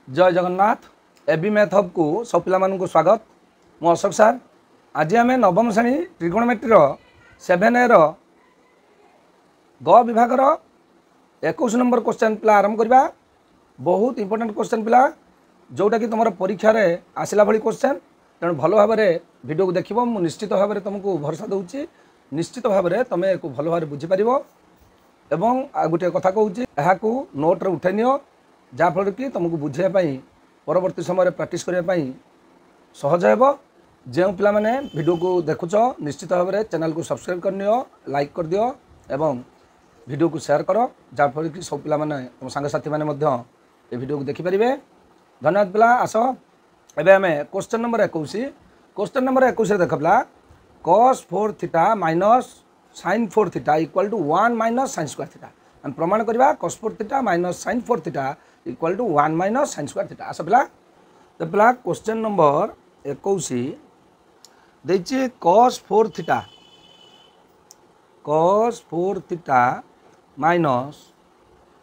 जय Jagannath AB math hub को सब पिला स्वागत। मु अशोक सार। आज आम नवम श्रेणी ट्रिगोनोमेट्री 7A ग विभाग 21 नंबर क्वेश्चन पिला आरंभ करवा। बहुत इंपोर्टेंट क्वेश्चन पिला जोटा कि तुम परीक्षा रे आसला भली क्वेश्चन। तेणु भल भाव वीडियो को देख मु निश्चित भाव तुमको भरोसा दूची। निश्चित भाव तुम एक भल भाव बुझीपर। एवं गोटे कथा कहूँ यहाँ नोट्रे उठे नियो जहाँफल कि तुमको बुझाई परवर्ती समय प्रैक्टिस करने सहज हो। जो पिला माने वीडियो को देखुच निश्चित भाव में चैनल को सब्सक्राइब कर नियो, लाइक कर दियो एवं वीडियो को शेयर कर जहाँफल कि सब पिला माने तुम सांगसाथी माने ये वीडियो को देखिपारे। धन्यवाद पिला। आस एबे आम क्वेश्चन नंबर 21। क्वेश्चन नंबर 21 देख पिला cos 4 theta minus sin 4 theta equal to 1 minus sin square theta. हम प्रमाण करवा cos 4 theta minus sin 4 theta equal to 1 minus sin square theta. आस पिला तो पिला क्वेश्चन नंबर 21 देछि cos 4 theta minus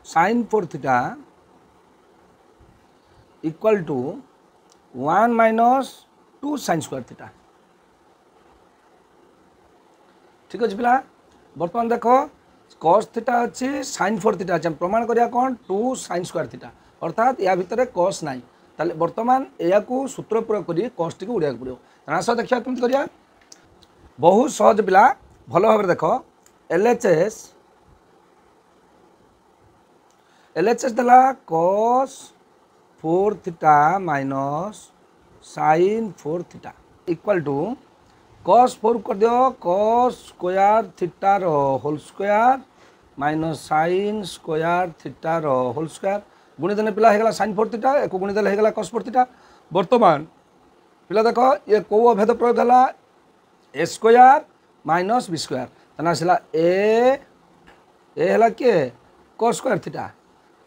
sin 4 theta equal to 1 minus 2 sin square theta. ठीक अच्छे पिला। बर्तमान देख cos थीटा अच्छी sin 4 थीटा अच्छे प्रमाण करिया कौन 2 sin स्क्वायर थीटा अर्थात या भितर cos नाई। ताले बर्तमान या सूत्र प्रयोग करी cos टी उड़िया पड़ो। आस देखा कमी करिया बहुत सहज पिला। भल भाव देख एलएचएस देला cos 4 theta minus sin 4 theta equal to cos 4 कर दियो cos स्क्वायर थीटा रो whole square minus sin square theta रो होल स्क्वायर गुणिदेने पिला होगा sin 4 थीटा एक गुणिदेले होगा cos 4 थीटा। वर्तमान पिला देख ये कौ अभेद प्रयोग है A square minus B square तेना आसला ए है किए cos square theta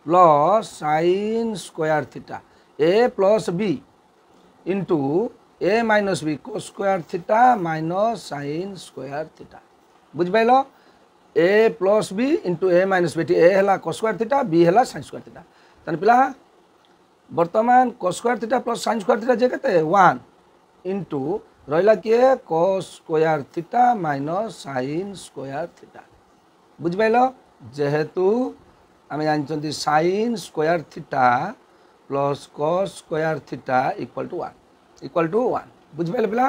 plus sin square theta A plus B into A minus B cos square theta minus sin square theta. बुझिपाल A plus B into A minus B A है cos square theta B है sin square theta. तेना पिला वर्तमान cos square theta plus sin square theta जे केते 1 into रहा किए cos square theta minus sin square theta. बुझिपाल जेहेतु आम जानते sin square theta plus cos square theta equal to 1 बुझिपारे पिला।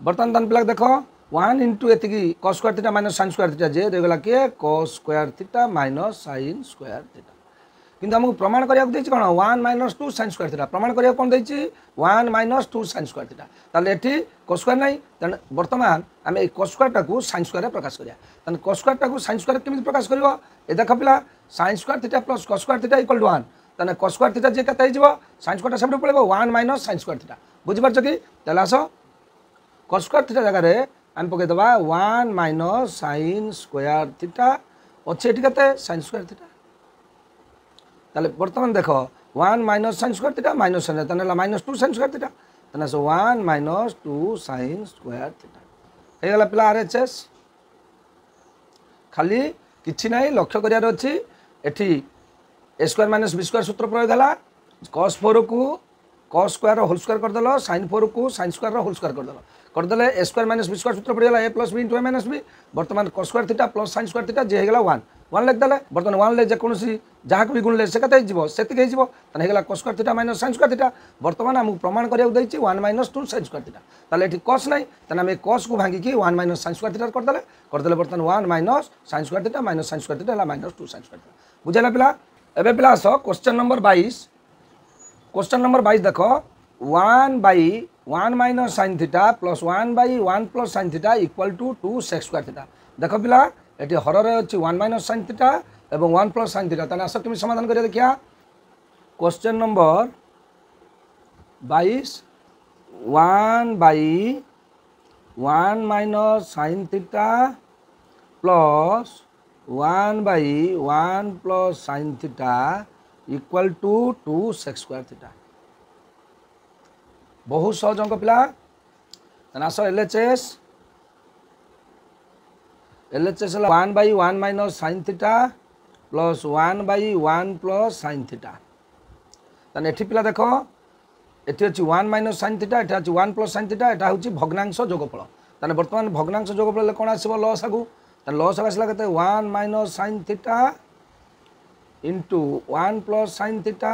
बर्तमान तन पिला देख 1 इंटू एति cos square theta minus sin square theta जे रहीगला किए cos square theta minus sin square theta. किंतु आमको प्रमाण करिया कौन 1 माइनस 2 sin स्क्वायर थीटा प्रमाण करिया कौन देछि 1 माइनस 2 sin स्क्वायर थीटा। ताले एठी cos स्क्वायर नहीं तेन वर्तमान आम ए cos स्क्वायर टाकू sin स्क्वायर प्रकाश करिया। तेन cos स्क्वायर टाकू sin स्क्वायर केमिति प्रकाश करिवो ए देख पिला sin square theta plus cos square theta equal to 1 तेन cos स्क्वायर थीटा जे केते हिजबो sin स्क्वायर सेपटे पळेबो 1 माइनस sin स्क्वायर थीटा। बुझि पारछ कि ताले आसो cos स्क्वायर थीटा जगह रे आम पके दबा 1 माइनस sin स्क्वायर थीटा अच्छे एठी केते sin स्क्वायर थीटा। ताले वर्तमान देख 1 minus sin square theta minus sin तेना माइनस 2 sin स्क्वायर थीटा तेना सो 1 माइनस 2 sin स्क्वायर थीटा हे गला पिला आरएचएस। खाली किछि नाही लक्ष्य करियार अछि एठी A square minus B square सूत्र प्रयोग है cos 4 को cos स्क्वायर होल स्क्वायर करदेल sin 4 को sin स्क्वायर होल स्क्वायर करदेल A square minus B square सूत्र पड़ेगा A plus B into A minus B. बर्तमान cos square theta plus sin square theta जे होगा 1 लिखदेले बर्तमान 1 ले जेकोसी जहाँ भी गुणले से कते हिजबो सेतिक हिजबो तने होगा cos square theta minus sin square theta. बर्तमान हमको प्रमाण करिया दैछि 1 माइनस 2 sin स्क्वायर थीटा ताले एठी cos नाही तने हम cos को भांगी कि 1 माइनस sin स्क्वायर थीटा करदेले बर्तमान 1 minus sin square theta minus sin square theta है माइनस 2 sin स्क्वायर थीटा। बुझाला पिला। एबे पिला आस क्वेश्चन नंबर 22। क्वेश्चन नंबर 22 देख 1 by 1 minus sin theta plus 1 by 1 plus sin theta equal to 2 sec square theta. देख पिला ये हर अच्छी 1 माइनस sin थीटा एवं 1 प्लस sin थीटा ताले आस तुम समाधान करिया देखिया। Question number 22 1 by 1 minus sin theta plus 1 by 1 plus sin theta equal to 2 sec square theta. बहुत सहज अंक पिला। आस LHS 1 by 1 minus sin theta plus 1 by 1 plus sin theta ताने एठी पिला देखो एठी अछि 1 माइनस sin थीटा एठी अछि 1 प्लस sin थीटा एटा होछि भग्नांश जोगफल ताने वर्तमान भग्नांश जोगफल ले कोन आसीबो लसागु ताने लसागु आसला केते 1 minus sin theta into 1 plus sin theta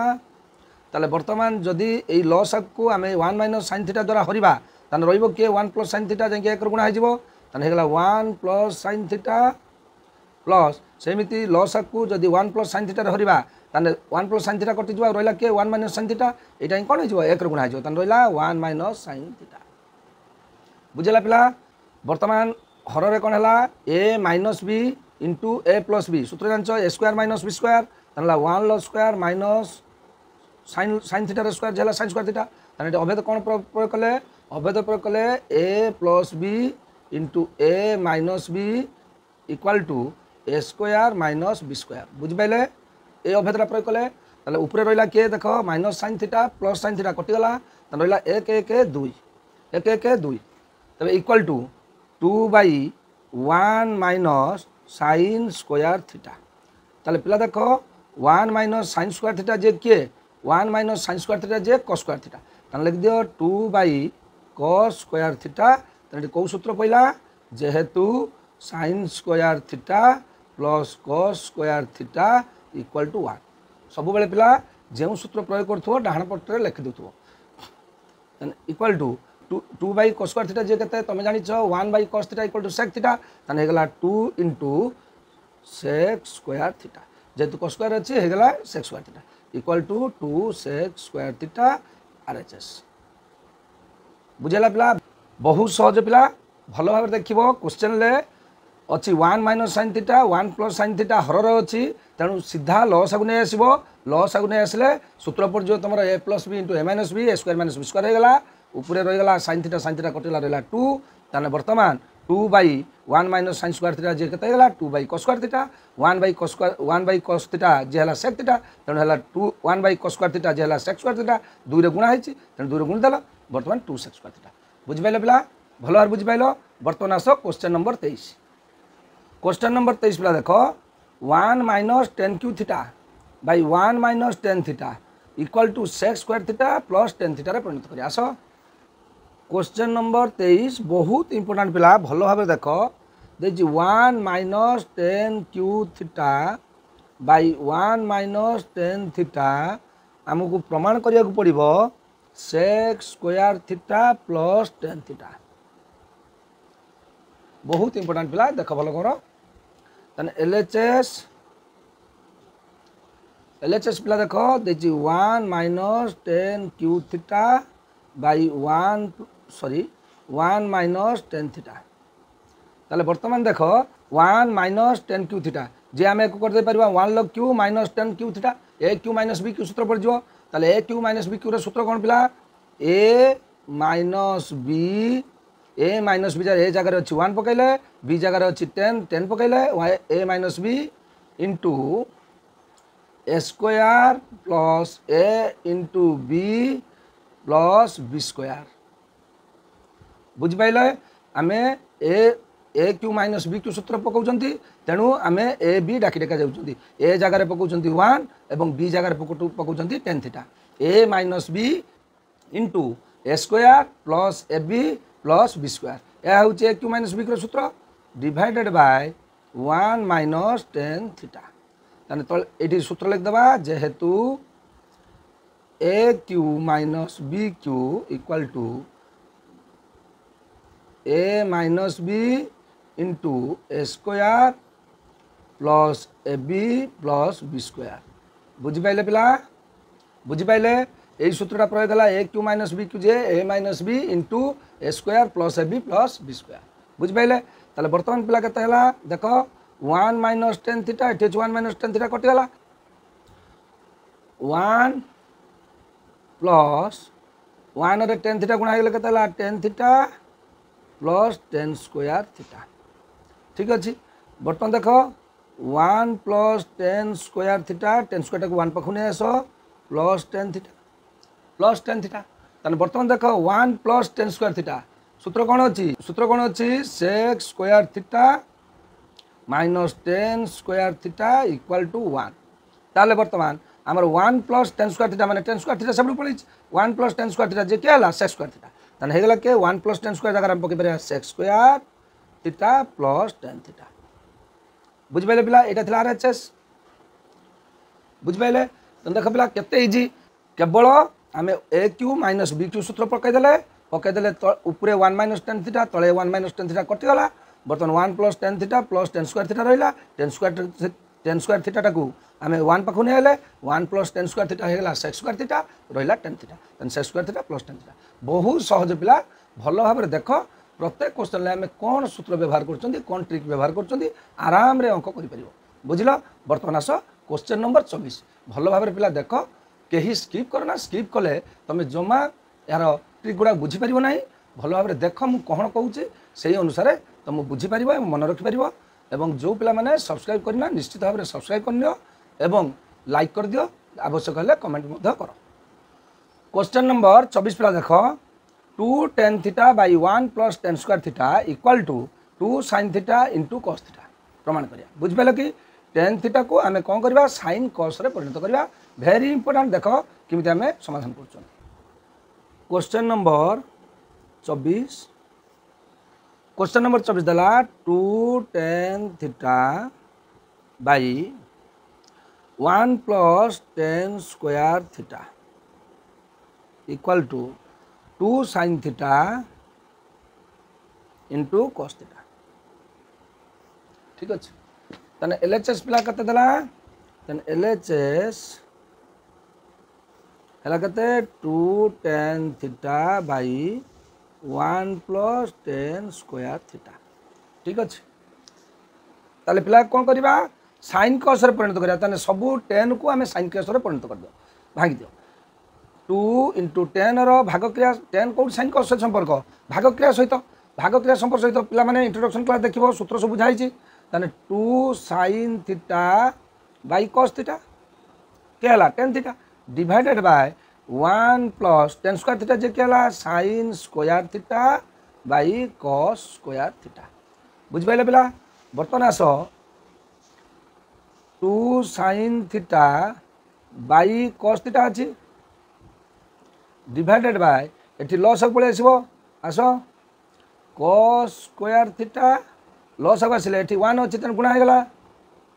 ताले वर्तमान जदि एई लसागु को आमे 1 माइनस sin थीटा द्वारा हरिबा ताने रहिबो के 1 प्लस sin थीटा जेके 1 गुणा हेजिबो ताने हेगला 1 प्लस sin थीटा प्लस सेमिति लसागु को जदि 1 प्लस sin थीटा रे हरिबा ताने 1 प्लस sin थीटा कटि जवा रहिला के 1 माइनस sin थीटा एटा कोन हेजिबो 1 गुणा हेजिबो ताने रहिला 1 माइनस sin थीटा बुझला पिला वर्तमान हर रे कोन हला a minus b into a plus b सूत्र जानछो a square minus b square तानला 1 ल स्क्वायर माइनस sin थीटा रे स्क्वायर जेला sin स्क्वायर थीटा ताने अभेद कोन प्रयोग कले अभेद प्रयोग कले a plus b into a minus b equal to a square minus b square बुझ पाइले ए अभेदरा प्रयोग कले ताले ऊपर रहिला के देखो minus sin theta plus sin theta कटि गला ताने रहिला 1 1 2 1 1 2 तबे equal to 2 by 1 minus sin square theta ताले पिला देखो 1 माइनस sin स्क्वायर थीटा जे के 1 माइनस sin स्क्वायर थीटा जे cos स्क्वायर थीटा ताने लिख दियो 2 बाई cos स्क्वायर थीटा ताने को सूत्र पहिला जेहेतु sin square theta plus cos square theta equal to 1 सब बेले पिला जे सूत्र प्रयोग करथो डाहण पटरे लिखि देथो equal to 2 by cos square theta जे केते तमे जानि छ 1 by cos theta equal to sec theta ताने हेगला 2 इनटू sec स्क्वायर थीटा जेतु cos स्क्वायर अछि हेगला sec square theta equal to 2 sec square theta RHS बुझला पिला बहुत सहज पिला भलो भाबे देखिबो क्वेश्चन ले अच्छी 1 minus sin theta 1 plus sin theta हर अच्छी तेणु सीधा लसागु नहीं आसो लसागु नहीं आसले सूत्र पर जो तुम a प्लस B into a minus B square minus B square होगा ऊपर रहीगला sin थीटा कटिला रहा 2 ताने वर्तमान 2 by 1 minus sin square theta जे केते होगा 2 by cos square theta 1 by cos theta जे हला sec थीटा तेणु हला 2 1 बाई cos स्क्वायर थीटा जे हला sec स्क्वायर थीटा 2 रे गुणा हेछि तेणु 2 रे गुण देला वर्तमान 2 sec स्क्वायर थीटा बुझ पाइलो पिला भलो आर बुझ पाइलो वर्तमान आसो क्वेश्चन नंबर 23 क्वेश्चन नंबर 23 पिला देखो 1 minus tan Q theta by 1 minus tan theta equal to sec square theta plus tan theta रे परिणत करिया आसो क्वेश्चन नंबर 23 बहुत इंपोर्टेंट पिला भलो भाबे देखो देछि 1 minus tan Q theta by 1 minus tan theta हमकु प्रमाण करिया को पड़िबो sec square theta plus tan theta बहुत इंपोर्टेंट पिला देख भलो करो तने LHS पिला देखो देछि 1 minus tan Q theta by 1 minus tan theta ताले वर्तमान देखो 1 माइनस tan क्यू थीटा जे आमे को कर दे परबा 1 log Q minus tan Q theta a Q minus b Q सूत्र पर जो ताले a Q minus b Q रे सूत्र कोन पिला a माइनस b ए जगह अच्छी 1 पकईले b जगह अच्छी 10 पकईले a minus b into a square plus a into b plus b square बुझ पाइले आमे a Q minus b Q सूत्र पकाउछंती तेणु आमे a b डाकी डाका जाउछंती a जगह पकाउछंती 1 एवं b जगह पकाउछंती tan थीटा a minus b into a square plus ab plus B square यह हूँ ए क्यू माइनस बी सूत्र divided by 1 minus tan theta ताने तो ये सूत्र लिखदेवा जेहेतु A cube minus B cube equal to A minus B into A square plus A B plus B square बुझिपाइले पिला बुझिपाइले यही सूत्रटा प्रयोग है A cube minus B cube जे ए minus B into A square plus A B plus B square बुझिपाइले ताले वर्तमान पिला केते हला देखो 1 माइनस tan थीटा एठी 1 माइनस tan थीटा कटि गला 1 प्लस 1 रे tan थीटा गुणा हेले केते हला tan theta plus tan square theta ठीक अछि वर्तमान देखो 1 plus tan square theta tan square को 1 पाखु ने आसो प्लस tan थीटा ताने वर्तमान देखो 1 प्लस tan स्क्वायर थीटा सूत्र कौन अच्छी sec square theta minus tan square theta equal to 1 ताले वर्तमान आमर 1 प्लस टेन स्क्वायर थीटा माने टेन स्क्वायर थीटा सब पड़ी 1 प्लस टेन स्क्वायर थीटा जे क्या है सेक्स स्क्वायर थीटा ताने हेगला के 1 प्लस टेन स्क्वायर जगह हम पके परिया sex square theta plus tan theta बुझ पाइले पिला एटा थिला आरएचएस बुझ पाइले तो देख पिला केते इजी केवल आम ए क्यू माइनस बी क्यू सूत्र पकईदे उपरे 1 माइनस टेन थीटा तले 1 माइनस टेन थीटा कटिगला बर्तमान 1 plus tan theta plus tan square theta रहा टेन स्क्वायर थीटा को आम 1 पाखु नहीं 1 प्लस टेन स्क्वायर थीटा होगा सेक्स स्क्वायर थीटा रहा tan theta tan sex square theta plus tan theta बहुत सहज पिला भल भाव देख प्रत्येक क्वेश्चन आम कौन सूत्र व्यवहार कर ट्रिक व्यवहार कर आराम रे अंक कर बुझल बर्तमान आस क्वेश्चन नंबर 24 भल भाव पिला देख कहीं स्किप करना स्किप कले तुम जमा यार ट्रिक गुड़ा बुझीपार ना भल भाव देख मुझे कौन कहूँ से अनुसार तुम बुझीपार मन रखिपार एवं जो पिला माने सब्सक्राइब करना निश्चित भाव में सब्सक्राइब करनियो एवं लाइक कर दियो आवश्यक है कमेंट कर क्वेश्चन नंबर 24 पिला देख 2 tan theta by 1 plus tan square theta equal to 2 sign theta into cos theta प्रमाण करिया बुझिपाल कि टेन थीटा को आम कौन करवा साइन कॉस रे परिणत करवा वेरी इंपोर्टेंट देख केमिति आम समाधान कर क्वेश्चन नंबर 24 क्वेश्चन नंबर 24 दला 2 tan theta by 1 plus tan square theta equal to 2 sign theta into cos theta ठीक अच्छे तने एलएचएस पिला कते दला तने एलएचएस हला कते 2 tan theta by 1 plus tan square theta ठीक अच्छे ताले पिला कौन करवा साइन कॉस रे परिणत करिया तने सबु 10 को आमे साइन कॉस रे परिणत कर दो भागी दियो 2 इंटू 10 रो भाग क्रिया 10 कौन साइन कॉस संपर्क भाग क्रिया संपर्क सहित पिला माने इंट्रोडक्शन क्लास देखिबो सूत्र सब बुझाई छि तने 2 sign theta by cos theta के हला 10 theta divided by 1 plus tan square theta जे के हला sin square theta by cos square theta बुझ पाइले पिला बर्तमान आस 2 sign theta by cos theta अच्छी डिवाइडेड बाय एटी लॉस पड़े आसो आस कॉस स्क्वायर थीटा लॉस आसले ये 1 अच्छी तेना गुणा होगा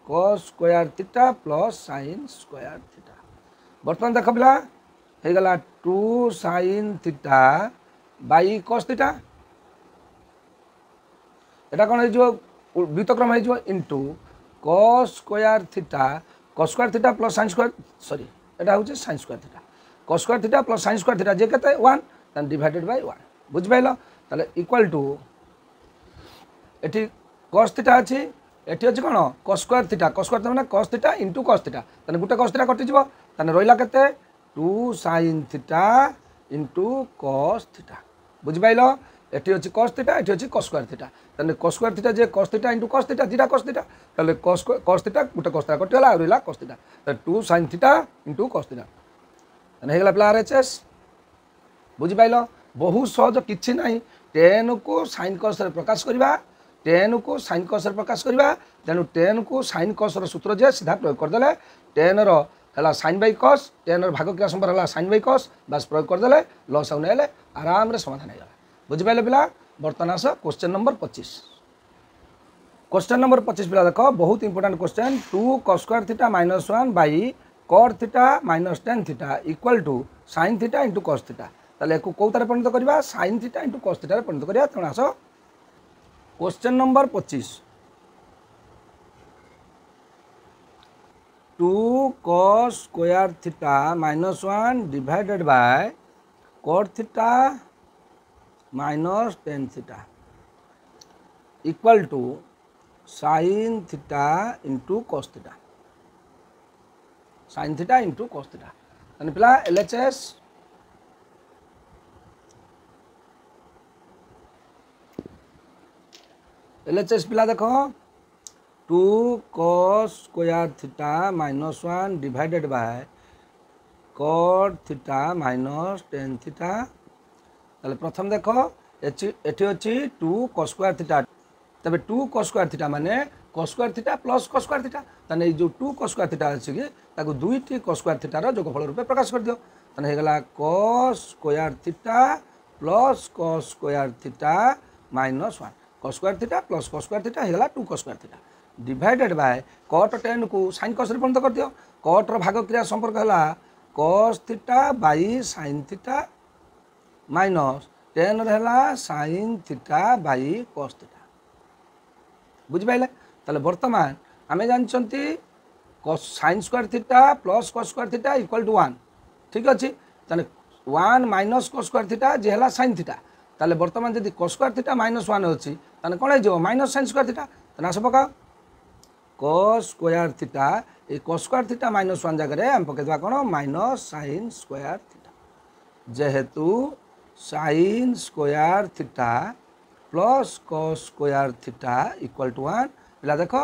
cos square theta plus sin square theta बर्तमान देख पिला होगला 2 sign theta by cos theta एटा कौन हो व्युतक्रम हो into cos square theta plus sin square sorry एटा हूँ sin square theta cos square theta plus sin square theta जे केते 1 तन डिवाइडेड बाय 1 बुझ पाइल ताले इक्वल टू एटी कॉस थीटा अच्छी एटी अच्छी कौन कॉस स्क्वायर माने cos theta into cos theta तने गुटे कॉस थीटा कटि जिवो तने रहिला केते 2 sign theta into cos theta बुझ पाइल एटी अच्छी कॉस थीटा एटी अच्छी कॉस स्क्वायर थीटा तने कॉस स्क्वायर थीटा जे cos theta into cos theta theta cos theta ताले कॉस थीटा गुटे कॉस थीटा कटिगला आ रहिला कॉस थीटा त 2 sign theta into cos theta तने हेगला प्ला आरएचएस बुझ पाइल बहुत सहज किछि नाही 10 को साइन कॉस रे प्रकाश करबा 10 को साइन कॉस रे प्रकाश करबा तेणु 10 को साइन कॉस रो सूत्र जे सीधा प्रयोग कर देले 10 रो हला साइन बाई कॉस 10 रो भाग क्रिया संपर्क हला साइन बाई कॉस बस प्रयोग कर देले लॉस आउ नेले आराम रे समाधान हो गला बुझ पाइले पिला बर्तमान आस क्वेश्चन नंबर 25 क्वेश्चन नंबर 25 पिला देख बहुत important question 2 cos square theta minus 1 by cot theta minus tan theta equal to sin theta into cos theta ताले को कौतारे परिणत करबा sin theta into cos theta रे परिणत करबा तेणु आस question number 25 2 cos square theta minus 1 divided by cot theta minus tan theta equal to sin theta into cos theta sine theta into cos theta यानी पिला एलएचएस पिला देख 2 cos square theta minus 1 divided by cot theta minus tan theta ताले प्रथम देख eighty अच्छी 2 cos square theta तबे 2 cos square theta माने cos square theta plus cos square theta ताने जो 2 cos स्क्वायर थीटा अछि कि ताको 2टी cos स्क्वायर थीटा रो जोगफल रूपे प्रकाश कर दियो ताने हे गला cos square theta plus cos square theta minus 1 cos square theta plus cos square theta हे गला 2 cos square theta divided by cot tan को sin cos रे परिणत कर दियो cot रो भाग क्रिया संपर्क हला cos theta by sin theta minus tan रहला sin theta by cos theta बुझि पाइले ताले वर्तमान आमे जानचंती cos sin square theta plus cos square theta equal to 1 ठीक अछि ताले 1 माइनस cos स्क्वायर थीटा जे हला sin थीटा ताले वर्तमान जदी cos स्क्वायर थीटा माइनस 1 अछि ताने कोन हे जो माइनस sin स्क्वायर थीटा ताने आस पका cos स्क्वायर थीटा ए cos स्क्वायर थीटा माइनस 1 जगह रे हम पकेदवा कोन माइनस sin स्क्वायर थीटा जेहेतु sin square theta plus cos square theta equal to 1 पिला देखो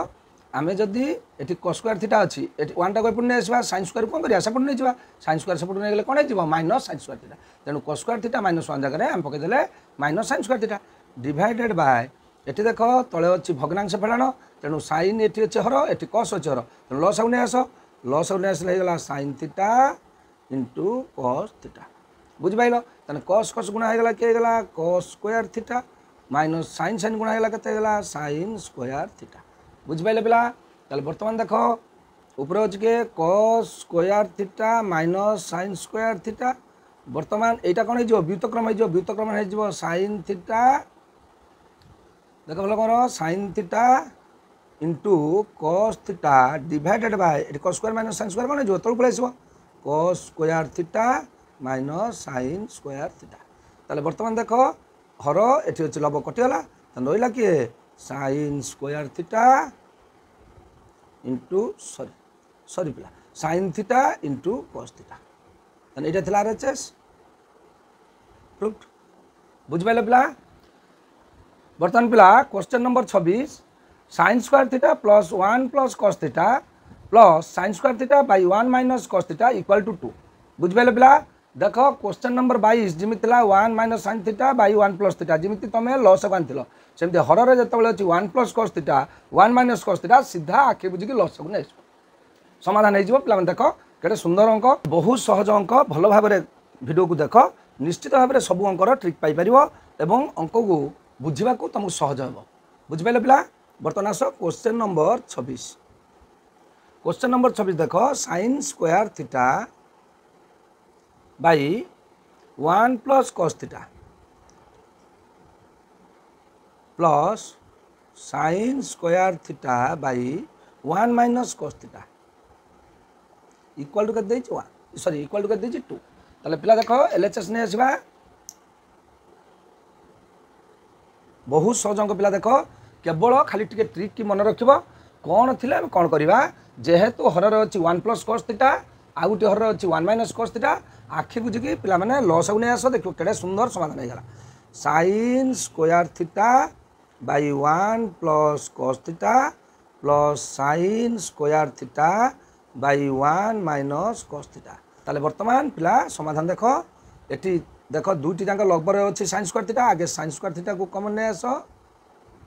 आमे जदी एठी cos स्क्वायर थीटा अछि एठी 1 टा कोइ पुने आसीबा sin स्क्वायर कोन करिया सपोर्ट नै जिबा sin स्क्वायर सपोर्ट नै गेले कोन जिबा माइनस sin स्क्वायर थीटा तेनु cos स्क्वायर थीटा माइनस 1 जगह रे हम पके देले minus sin square theta divided by एठी देखो तळे अछि भग्नांश फेडाण तेनु sin एठी अछि हर एठी cos अछि हर तेनु लॉस आउने आसले हे गला sin theta into cos theta बुझि पाइलो तने cos cos गुणा हे गला के हे गला cos square theta minus sin sin गुणा हे गला केते हे गला sin स्क्वायर थीटा बुझि पाइले पिला ताले वर्तमान देखो ऊपर अछि के cos square theta minus sin square theta वर्तमान एटा कोन हे जो व्युत्क्रम हे जो sin थीटा देखो भलो करो sin theta into cos theta divided by एटी cos square minus sin square कोन जो तळ पळे आसीबो cos square theta minus sin square theta ताले वर्तमान देखो हर एटी अछि लब कटिगला त नइला कि sin square theta into sorry पिला sin theta into cos theta तने एटा थिला आरएचएस प्रूव्ड बुझ पाइले पिला वर्तमान पिला question number 26 sin square theta plus 1 plus cos theta plus sin square theta by 1 minus cos theta equal to 2 बुझ पाइले पिला देखो क्वेश्चन नंबर 22 जिमितिला 1 minus sin theta by 1 plus theta जिमिति तमे लॉस आनथिलो सेमते हर रे जतबेले अछि 1 plus cos theta 1 minus cos theta सीधा आके बुझी कि लॉस को नै समाधान हे जिवो पिला देखो केते सुंदर अंक बहुत सहज अंक भलो भाबरे वीडियो को देखो निश्चित भाबरे सब अंकर ट्रिक पाई परिवो एवं अंक को बुझिबा को तुमको सहज हो बुझ पाइले पिला वर्तमान आसो क्वेश्चन नंबर 26 देखो sin square theta by 1 plus cos theta plus sin square theta by 1 minus cos theta equal to कर देछि 1 सॉरी इक्वल टू कर देछि 2 ताले पिला देखो एलएचएस ने आसीबा बहुत सहज अंक पिला देखो केवल खाली टिके ट्रिक की मन रखिबो कोन थिले हम कोन करबा जेहेतु हर रे अछि 1 प्लस cos थीटा आ गुटी हर रे अछि 1 माइनस cos थीटा आखि बुझी कि पिला माने लॉस आउने आसो देखो केडे सुंदर समाधान हे गला sin square theta by 1 plus cos theta plus sin square theta by 1 minus cos theta ताले वर्तमान पिला समाधान देखो एठी देखो दुईटी जांक लगभग अछि sin स्क्वायर थीटा आगे sin स्क्वायर थीटा को कॉमन ने आसो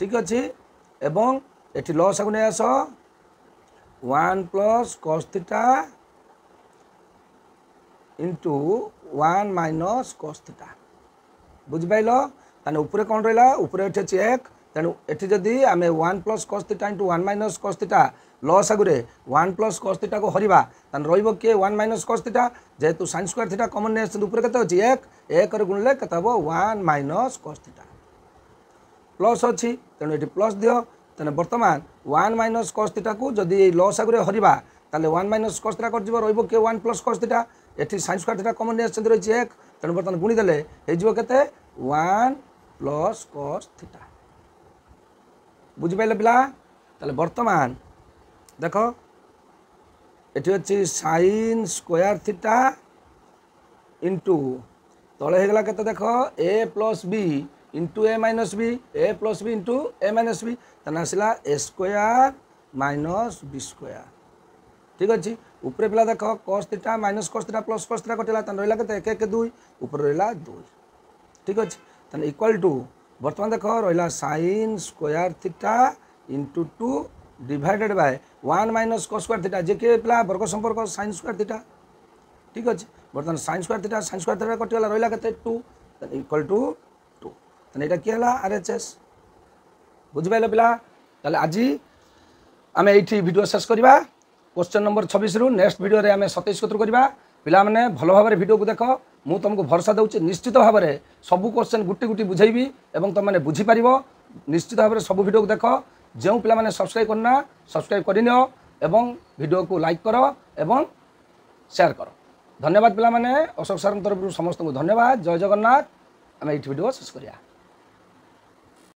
ठीक अछि एवं एठी लॉस आउने आसो 1 plus cos theta into 1 minus cos theta बुझ पाइलो ताने ऊपर कोन रहला ऊपर एठी अछि 1 तेनु एठी जदी आमे 1 plus cos theta into 1 minus cos theta लॉस आगुरे 1 प्लस cos थीटा को हरिबा तान रहइबो के 1 माइनस cos थीटा जेतु sin स्क्वायर थीटा कॉमन ने ऊपर केते अछि 1 रे गुणले केते हबो 1 माइनस cos थीटा प्लस अछि तेनु एठी प्लस दियो तेने वर्तमान 1 माइनस cos थीटा को जदी लॉस आगुरे हरिबा ताले 1 माइनस cos थीटा कर जिवो रहइबो के 1 प्लस cos थीटा एठी sin स्क्वायर थीटा कॉमन ने रहिछि 1 तेनु वर्तमान गुणी देले हे जिवो केते 1 प्लस cos थीटा बुझि पाइले पिला ताले वर्तमान देखो एठी अछि sin स्क्वायर थीटा इंटू तळे हे गला केते देखो a plus b into a minus b into a minus b तना आसिला a square minus b square ठीक अछि ऊपर पिला देखो cos theta minus cos theta plus cos theta कटिला तन रहला केते 1 1 2 ऊपर रहला 2 ठीक अछि तन इक्वल टू वर्तमान देखो रहला sin square theta into 2 divided by 1 minus cos square theta जे के पिला वर्ग संपर्क sin स्क्वायर थीटा ठीक अच्छे बर्तमान sin स्क्वायर थीटा कटिगला रहा के 2 इक्वल टू 2 तो यहाँ किए RHS बुझिपारे पिला ताले आज आम ये भिडियो शेष करवा क्वेश्चन नंबर 26 रु नेक्स्ट वीडियो रे आम 27 कतरू करवा पिला माने भल भाव वीडियो को देख मु तुमको भरोसा दूसरी निश्चित भाव में सबू क्वेश्चन गुटी गुटी बुझेबी और तुम मैंने बुझीपार निश्चित भाव में सब वीडियो को देख जो पिला माने सब्सक्राइब करना सब्सक्राइब करनियो एवं वीडियो को लाइक कर एवं शेयर कर धन्यवाद पिला माने अशोक सर तरफ समस्त को धन्यवाद जय जगन्नाथ आम ये वीडियो शेष करिया।